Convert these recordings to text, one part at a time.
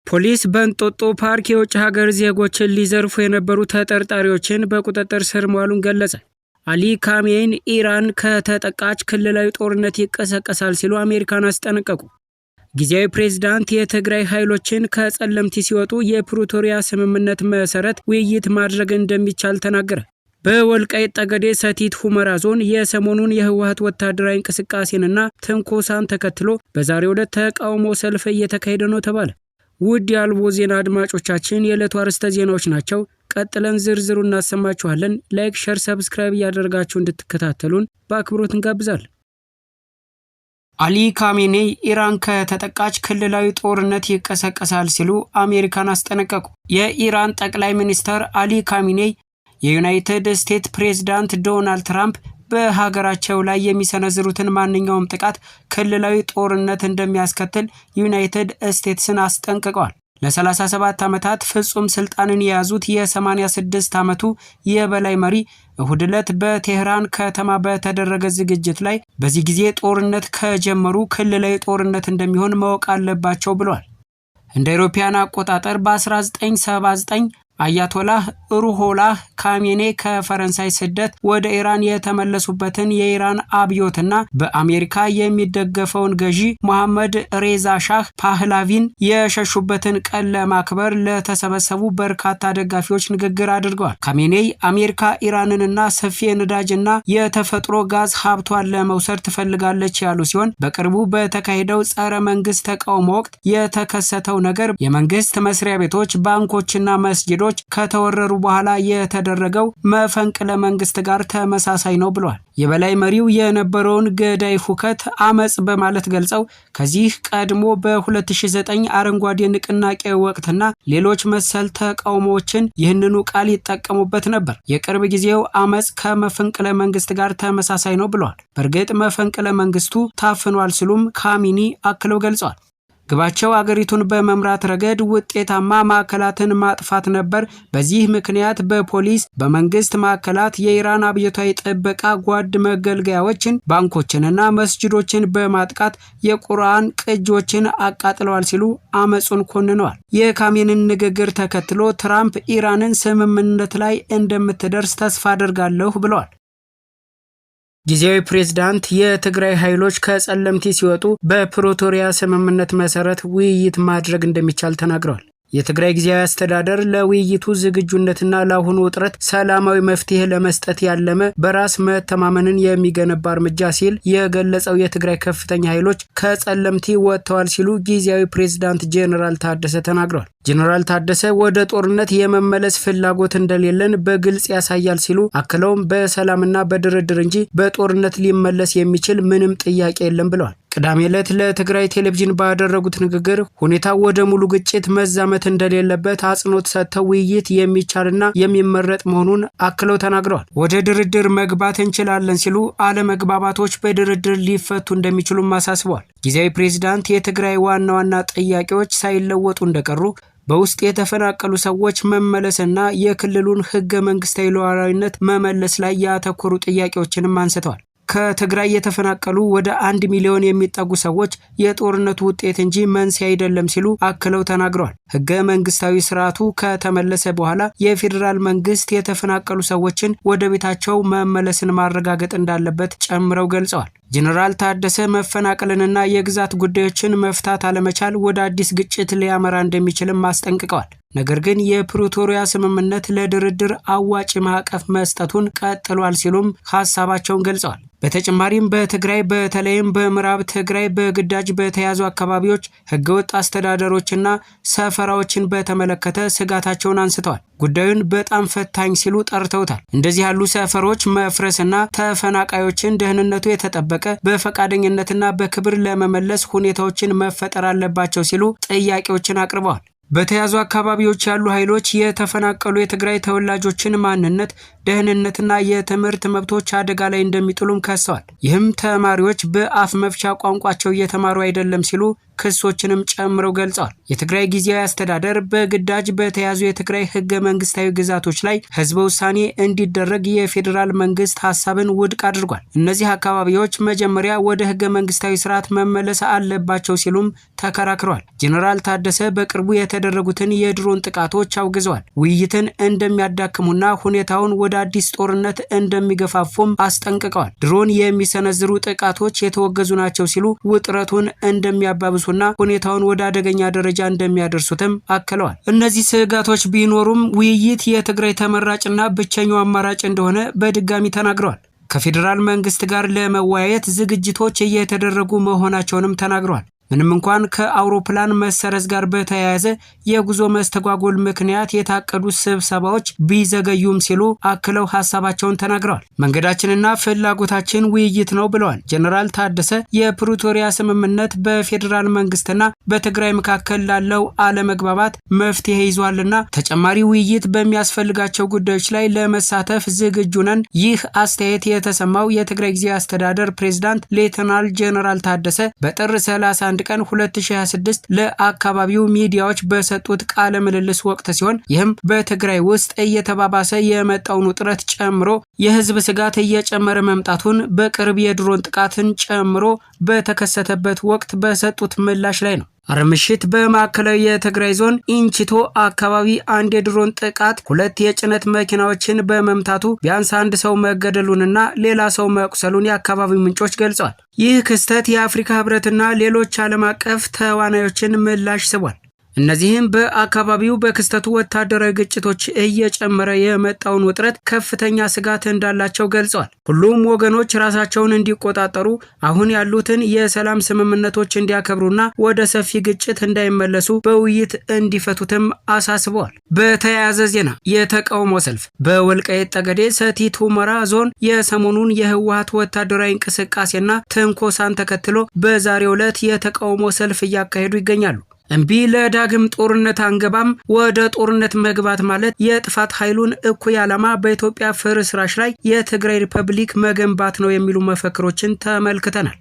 ፖሊስ በእንጦጦ ፓርክ የውጭ ሀገር ዜጎችን ሊዘርፉ የነበሩ ተጠርጣሪዎችን በቁጥጥር ስር መዋሉን ገለጸ። አሊ ካሜኒ ኢራን ከተጠቃች ክልላዊ ጦርነት ይቀሰቀሳል ሲሉ አሜሪካን አስጠነቀቁ። ጊዜያዊ ፕሬዝዳንት የትግራይ ኃይሎችን ከጸለምቲ ሲወጡ የፕሪቶሪያ ስምምነት መሰረት ውይይት ማድረግ እንደሚቻል ተናገረ። በወልቃይት ጠገዴ ሰቲት ሁመራ ዞን የሰሞኑን የህወሓት ወታደራዊ እንቅስቃሴንና ትንኮሳን ተከትሎ በዛሬው ዕለት ተቃውሞ ሰልፍ እየተካሄደ ነው ተባለ። ውድ የአልቦ ዜና አድማጮቻችን የዕለቱ አርዕስተ ዜናዎች ናቸው። ቀጥለን ዝርዝሩ እናሰማችኋለን። ላይክ፣ ሼር፣ ሰብስክራይብ እያደረጋችሁ እንድትከታተሉን በአክብሮት እንጋብዛለን። አሊ ካሜኒ ኢራን ከተጠቃች ክልላዊ ጦርነት ይቀሰቀሳል ሲሉ አሜሪካን አስጠነቀቁ። የኢራን ጠቅላይ ሚኒስትር አሊ ካሜኒ የዩናይትድ ስቴትስ ፕሬዝዳንት ዶናልድ ትራምፕ በሀገራቸው ላይ የሚሰነዝሩትን ማንኛውም ጥቃት ክልላዊ ጦርነት እንደሚያስከትል ዩናይትድ ስቴትስን አስጠንቅቀዋል። ለ37 ዓመታት ፍጹም ስልጣንን የያዙት የ86 ዓመቱ የበላይ መሪ እሁድ ዕለት በቴህራን ከተማ በተደረገ ዝግጅት ላይ በዚህ ጊዜ ጦርነት ከጀመሩ ክልላዊ ጦርነት እንደሚሆን ማወቅ አለባቸው ብለዋል። እንደ አውሮፓውያን አቆጣጠር በ1979 አያቶላህ ሩሆላህ ካሜኒ ከፈረንሳይ ስደት ወደ ኢራን የተመለሱበትን የኢራን አብዮትና በአሜሪካ የሚደገፈውን ገዢ መሐመድ ሬዛ ሻህ ፓህላቪን የሸሹበትን ቀን ለማክበር ለተሰበሰቡ በርካታ ደጋፊዎች ንግግር አድርገዋል። ካሜኒ አሜሪካ ኢራንንና ሰፊ የነዳጅና የተፈጥሮ ጋዝ ሀብቷን ለመውሰድ ትፈልጋለች ያሉ ሲሆን በቅርቡ በተካሄደው ጸረ መንግስት ተቃውሞ ወቅት የተከሰተው ነገር የመንግስት መስሪያ ቤቶች፣ ባንኮችና መስጊዶች ከተወረሩ በኋላ የተደረገው መፈንቅለ መንግስት ጋር ተመሳሳይ ነው ብሏል። የበላይ መሪው የነበረውን ገዳይ ሁከት አመጽ በማለት ገልጸው ከዚህ ቀድሞ በ2009 አረንጓዴ ንቅናቄ ወቅትና ሌሎች መሰል ተቃውሞዎችን ይህንኑ ቃል ይጠቀሙበት ነበር። የቅርብ ጊዜው አመጽ ከመፈንቅለ መንግስት ጋር ተመሳሳይ ነው ብሏል። በእርግጥ መፈንቅለ መንግስቱ ታፍኗል ሲሉም ካሜኒ አክለው ገልጸዋል። ግባቸው አገሪቱን በመምራት ረገድ ውጤታማ ማዕከላትን ማጥፋት ነበር። በዚህ ምክንያት በፖሊስ በመንግስት ማዕከላት የኢራን አብዮታዊ ጥበቃ ጓድ መገልገያዎችን፣ ባንኮችንና መስጂዶችን በማጥቃት የቁርአን ቅጂዎችን አቃጥለዋል ሲሉ አመጹን ኮንነዋል። የካሜኒን ንግግር ተከትሎ ትራምፕ ኢራንን ስምምነት ላይ እንደምትደርስ ተስፋ አደርጋለሁ ብለዋል። ጊዜያዊ ፕሬዝዳንት የትግራይ ኃይሎች ከጸለምቲ ሲወጡ በፕሪቶሪያ ስምምነት መሰረት ውይይት ማድረግ እንደሚቻል ተናግረዋል። የትግራይ ጊዜያዊ አስተዳደር ለውይይቱ ዝግጁነትና ለአሁኑ ውጥረት ሰላማዊ መፍትሄ ለመስጠት ያለመ በራስ መተማመንን የሚገነባ እርምጃ ሲል የገለጸው የትግራይ ከፍተኛ ኃይሎች ከጸለምቲ ወጥተዋል ሲሉ ጊዜያዊ ፕሬዝዳንት ጄኔራል ታደሰ ተናግረዋል። ጄኔራል ታደሰ ወደ ጦርነት የመመለስ ፍላጎት እንደሌለን በግልጽ ያሳያል ሲሉ አክለውም በሰላምና በድርድር እንጂ በጦርነት ሊመለስ የሚችል ምንም ጥያቄ የለም ብለዋል። ቅዳሜ ዕለት ለትግራይ ቴሌቪዥን ባደረጉት ንግግር ሁኔታው ወደ ሙሉ ግጭት መዛመት እንደሌለበት አጽንኦት ሰጥተው ውይይት የሚቻልና የሚመረጥ መሆኑን አክለው ተናግረዋል። ወደ ድርድር መግባት እንችላለን ሲሉ አለመግባባቶች በድርድር ሊፈቱ እንደሚችሉም አሳስበዋል። ጊዜያዊ ፕሬዝዳንት የትግራይ ዋና ዋና ጥያቄዎች ሳይለወጡ እንደቀሩ፣ በውስጥ የተፈናቀሉ ሰዎች መመለስና የክልሉን ህገ መንግስታዊ ሉዓላዊነት መመለስ ላይ ያተኮሩ ጥያቄዎችንም አንስተዋል። ከትግራይ የተፈናቀሉ ወደ 1 ሚሊዮን የሚጠጉ ሰዎች የጦርነቱ ውጤት እንጂ መንስኤ አይደለም ሲሉ አክለው ተናግረዋል። ህገ መንግስታዊ ስርዓቱ ከተመለሰ በኋላ የፌዴራል መንግስት የተፈናቀሉ ሰዎችን ወደ ቤታቸው መመለስን ማረጋገጥ እንዳለበት ጨምረው ገልጸዋል። ጄኔራል ታደሰ መፈናቀልንና የግዛት ጉዳዮችን መፍታት አለመቻል ወደ አዲስ ግጭት ሊያመራ እንደሚችልም አስጠንቅቀዋል። ነገር ግን የፕሪቶሪያ ስምምነት ለድርድር አዋጭ ማዕቀፍ መስጠቱን ቀጥሏል ሲሉም ሀሳባቸውን ገልጸዋል። በተጨማሪም በትግራይ በተለይም በምዕራብ ትግራይ በግዳጅ በተያዙ አካባቢዎች ህገወጥ አስተዳደሮችና ሰፈራዎችን በተመለከተ ስጋታቸውን አንስተዋል። ጉዳዩን በጣም ፈታኝ ሲሉ ጠርተውታል። እንደዚህ ያሉ ሰፈሮች መፍረስና ተፈናቃዮችን ደህንነቱ የተጠበቀ በፈቃደኝነትና በክብር ለመመለስ ሁኔታዎችን መፈጠር አለባቸው ሲሉ ጥያቄዎችን አቅርበዋል። በተያዙ አካባቢዎች ያሉ ኃይሎች የተፈናቀሉ የትግራይ ተወላጆችን ማንነት፣ ደህንነትና የትምህርት መብቶች አደጋ ላይ እንደሚጥሉም ከሰዋል። ይህም ተማሪዎች በአፍ መፍቻ ቋንቋቸው እየተማሩ አይደለም ሲሉ ክሶችንም ጨምረው ገልጸዋል። የትግራይ ጊዜያዊ አስተዳደር በግዳጅ በተያዙ የትግራይ ህገ መንግስታዊ ግዛቶች ላይ ህዝበ ውሳኔ እንዲደረግ የፌዴራል መንግስት ሀሳብን ውድቅ አድርጓል። እነዚህ አካባቢዎች መጀመሪያ ወደ ህገ መንግስታዊ ስርዓት መመለስ አለባቸው ሲሉም ተከራክረዋል። ጄኔራል ታደሰ በቅርቡ የተደረጉትን የድሮን ጥቃቶች አውግዘዋል። ውይይትን እንደሚያዳክሙና ሁኔታውን ወደ አዲስ ጦርነት እንደሚገፋፉም አስጠንቅቀዋል። ድሮን የሚሰነዝሩ ጥቃቶች የተወገዙ ናቸው ሲሉ ውጥረቱን እንደሚያባብሱ እና ሁኔታውን ወደ አደገኛ ደረጃ እንደሚያደርሱትም አክለዋል። እነዚህ ስጋቶች ቢኖሩም ውይይት የትግራይ ተመራጭና ብቸኛው አማራጭ እንደሆነ በድጋሚ ተናግረዋል። ከፌዴራል መንግስት ጋር ለመወያየት ዝግጅቶች እየተደረጉ መሆናቸውንም ተናግረዋል። ምንም እንኳን ከአውሮፕላን መሰረዝ ጋር በተያያዘ የጉዞ መስተጓጎል ምክንያት የታቀዱ ስብሰባዎች ቢዘገዩም ሲሉ አክለው ሀሳባቸውን ተናግረዋል። መንገዳችንና ፍላጎታችን ውይይት ነው ብለዋል ጄኔራል ታደሰ። የፕሪቶሪያ ስምምነት በፌዴራል መንግስትና በትግራይ መካከል ላለው አለመግባባት መፍትሄ ይዟልና ተጨማሪ ውይይት በሚያስፈልጋቸው ጉዳዮች ላይ ለመሳተፍ ዝግጁ ነን። ይህ አስተያየት የተሰማው የትግራይ ጊዜያዊ አስተዳደር ፕሬዝዳንት ሌተናል ጄኔራል ታደሰ በጥር 31 ቀን 2026 ለአካባቢው ሚዲያዎች በሰጡት ቃለ ምልልስ ወቅት ሲሆን ይህም በትግራይ ውስጥ እየተባባሰ የመጣውን ውጥረት ጨምሮ የህዝብ ስጋት እየጨመረ መምጣቱን በቅርብ የድሮን ጥቃትን ጨምሮ በተከሰተበት ወቅት በሰጡት ምላሽ ላይ ነው። አርብ ምሽት በማዕከላዊ የትግራይ ዞን ኢንቺቶ አካባቢ አንድ የድሮን ጥቃት 2 የጭነት መኪናዎችን በመምታቱ ቢያንስ 1 ሰው መገደሉንና ሌላ ሰው መቁሰሉን የአካባቢው ምንጮች ገልጸዋል። ይህ ክስተት የአፍሪካ ህብረትና ሌሎች ዓለም አቀፍ ተዋናዮችን ምላሽ ስቧል። እነዚህም በአካባቢው በክስተቱ ወታደራዊ ግጭቶች እየጨመረ የመጣውን ውጥረት ከፍተኛ ስጋት እንዳላቸው ገልጸዋል። ሁሉም ወገኖች ራሳቸውን እንዲቆጣጠሩ፣ አሁን ያሉትን የሰላም ስምምነቶች እንዲያከብሩና ወደ ሰፊ ግጭት እንዳይመለሱ በውይይት እንዲፈቱትም አሳስበዋል። በተያያዘ ዜና የተቃውሞ ሰልፍ በወልቃይት ጠገዴ ሰቲት ሁመራ ዞን የሰሞኑን የህወሓት ወታደራዊ እንቅስቃሴና ትንኮሳን ተከትሎ በዛሬው ዕለት የተቃውሞ ሰልፍ እያካሄዱ ይገኛሉ። እምቢ ለዳግም ጦርነት አንገባም፣ ወደ ጦርነት መግባት ማለት የጥፋት ኃይሉን እኩይ ዓላማ በኢትዮጵያ ፍርስራሽ ላይ የትግራይ ሪፐብሊክ መገንባት ነው የሚሉ መፈክሮችን ተመልክተናል።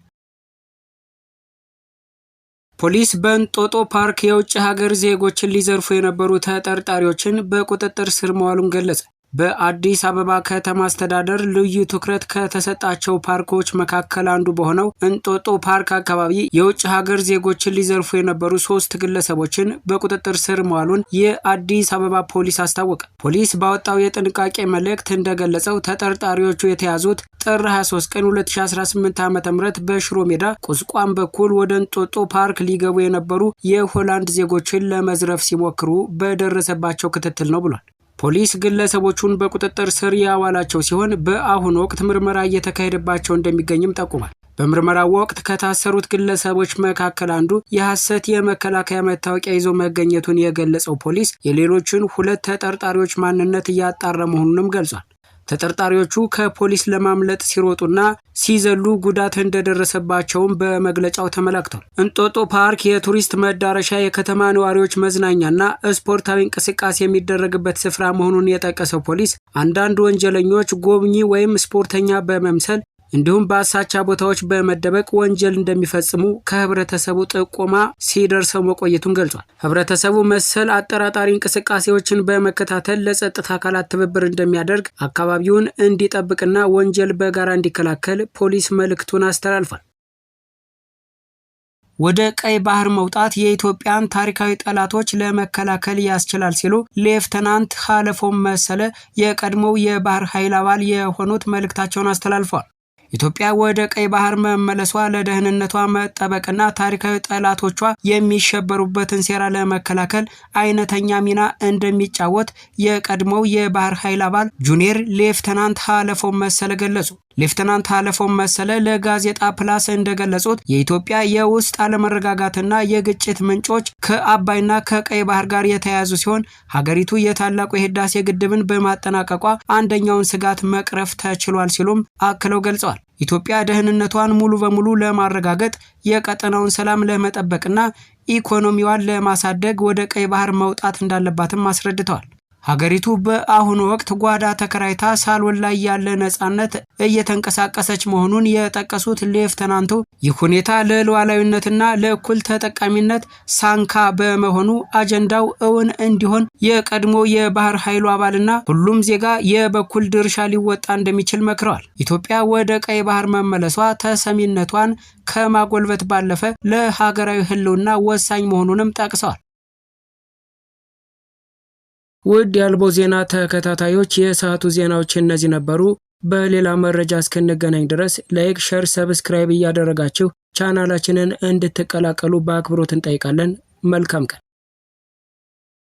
ፖሊስ በእንጦጦ ፓርክ የውጭ ሀገር ዜጎችን ሊዘርፉ የነበሩ ተጠርጣሪዎችን በቁጥጥር ስር መዋሉን ገለጸ። በአዲስ አበባ ከተማ አስተዳደር ልዩ ትኩረት ከተሰጣቸው ፓርኮች መካከል አንዱ በሆነው እንጦጦ ፓርክ አካባቢ የውጭ ሀገር ዜጎችን ሊዘርፉ የነበሩ 3 ግለሰቦችን በቁጥጥር ስር መዋሉን የአዲስ አበባ ፖሊስ አስታወቀ። ፖሊስ ባወጣው የጥንቃቄ መልእክት እንደገለጸው ተጠርጣሪዎቹ የተያዙት ጥር 23 ቀን 2018 ዓ.ም በሽሮ ሜዳ ቁስቋም በኩል ወደ እንጦጦ ፓርክ ሊገቡ የነበሩ የሆላንድ ዜጎችን ለመዝረፍ ሲሞክሩ በደረሰባቸው ክትትል ነው ብሏል። ፖሊስ ግለሰቦቹን በቁጥጥር ስር ያዋላቸው ሲሆን በአሁኑ ወቅት ምርመራ እየተካሄደባቸው እንደሚገኝም ጠቁሟል። በምርመራው ወቅት ከታሰሩት ግለሰቦች መካከል አንዱ የሐሰት የመከላከያ መታወቂያ ይዞ መገኘቱን የገለጸው ፖሊስ የሌሎችን 2 ተጠርጣሪዎች ማንነት እያጣራ መሆኑንም ገልጿል። ተጠርጣሪዎቹ ከፖሊስ ለማምለጥ ሲሮጡና ሲዘሉ ጉዳት እንደደረሰባቸውም በመግለጫው ተመላክቷል። እንጦጦ ፓርክ የቱሪስት መዳረሻ፣ የከተማ ነዋሪዎች መዝናኛና ስፖርታዊ እንቅስቃሴ የሚደረግበት ስፍራ መሆኑን የጠቀሰው ፖሊስ አንዳንድ ወንጀለኞች ጎብኚ ወይም ስፖርተኛ በመምሰል እንዲሁም በአሳቻ ቦታዎች በመደበቅ ወንጀል እንደሚፈጽሙ ከህብረተሰቡ ጥቆማ ሲደርሰው መቆየቱን ገልጿል። ህብረተሰቡ መሰል አጠራጣሪ እንቅስቃሴዎችን በመከታተል ለጸጥታ አካላት ትብብር እንደሚያደርግ፣ አካባቢውን እንዲጠብቅና ወንጀል በጋራ እንዲከላከል ፖሊስ መልእክቱን አስተላልፏል። ወደ ቀይ ባህር መውጣት የኢትዮጵያን ታሪካዊ ጠላቶች ለመከላከል ያስችላል ሲሉ ሌፍተናንት ሀለፎም መሰለ የቀድሞው የባህር ኃይል አባል የሆኑት መልእክታቸውን አስተላልፈዋል። ኢትዮጵያ ወደ ቀይ ባህር መመለሷ ለደህንነቷ መጠበቅና ታሪካዊ ጠላቶቿ የሚሸበሩበትን ሴራ ለመከላከል አይነተኛ ሚና እንደሚጫወት የቀድሞው የባህር ኃይል አባል ጁኒየር ሌፍተናንት ሀለፎም መሰለ ገለጹ። ሌፍተናንት ሀለፎም መሰለ ለጋዜጣ ፕላስ እንደገለጹት የኢትዮጵያ የውስጥ አለመረጋጋትና የግጭት ምንጮች ከአባይና ከቀይ ባህር ጋር የተያያዙ ሲሆን ሀገሪቱ የታላቁ የህዳሴ ግድብን በማጠናቀቋ አንደኛውን ስጋት መቅረፍ ተችሏል ሲሉም አክለው ገልጸዋል። ኢትዮጵያ ደህንነቷን ሙሉ በሙሉ ለማረጋገጥ የቀጠናውን ሰላም ለመጠበቅና ኢኮኖሚዋን ለማሳደግ ወደ ቀይ ባህር መውጣት እንዳለባትም አስረድተዋል። ሀገሪቱ በአሁኑ ወቅት ጓዳ ተከራይታ ሳሎን ላይ ያለ ነጻነት እየተንቀሳቀሰች መሆኑን የጠቀሱት ሌፍተናንቱ ይህ ሁኔታ ለሉዓላዊነትና ለእኩል ተጠቃሚነት ሳንካ በመሆኑ አጀንዳው እውን እንዲሆን የቀድሞ የባህር ኃይሉ አባልና ሁሉም ዜጋ የበኩል ድርሻ ሊወጣ እንደሚችል መክረዋል። ኢትዮጵያ ወደ ቀይ ባህር መመለሷ ተሰሚነቷን ከማጎልበት ባለፈ ለሀገራዊ ሕልውና ወሳኝ መሆኑንም ጠቅሰዋል። ውድ የአልቦ ዜና ተከታታዮች የሰዓቱ ዜናዎች እነዚህ ነበሩ። በሌላ መረጃ እስክንገናኝ ድረስ ላይክ፣ ሸር፣ ሰብስክራይብ እያደረጋችሁ ቻናላችንን እንድትቀላቀሉ በአክብሮት እንጠይቃለን። መልካም ቀን።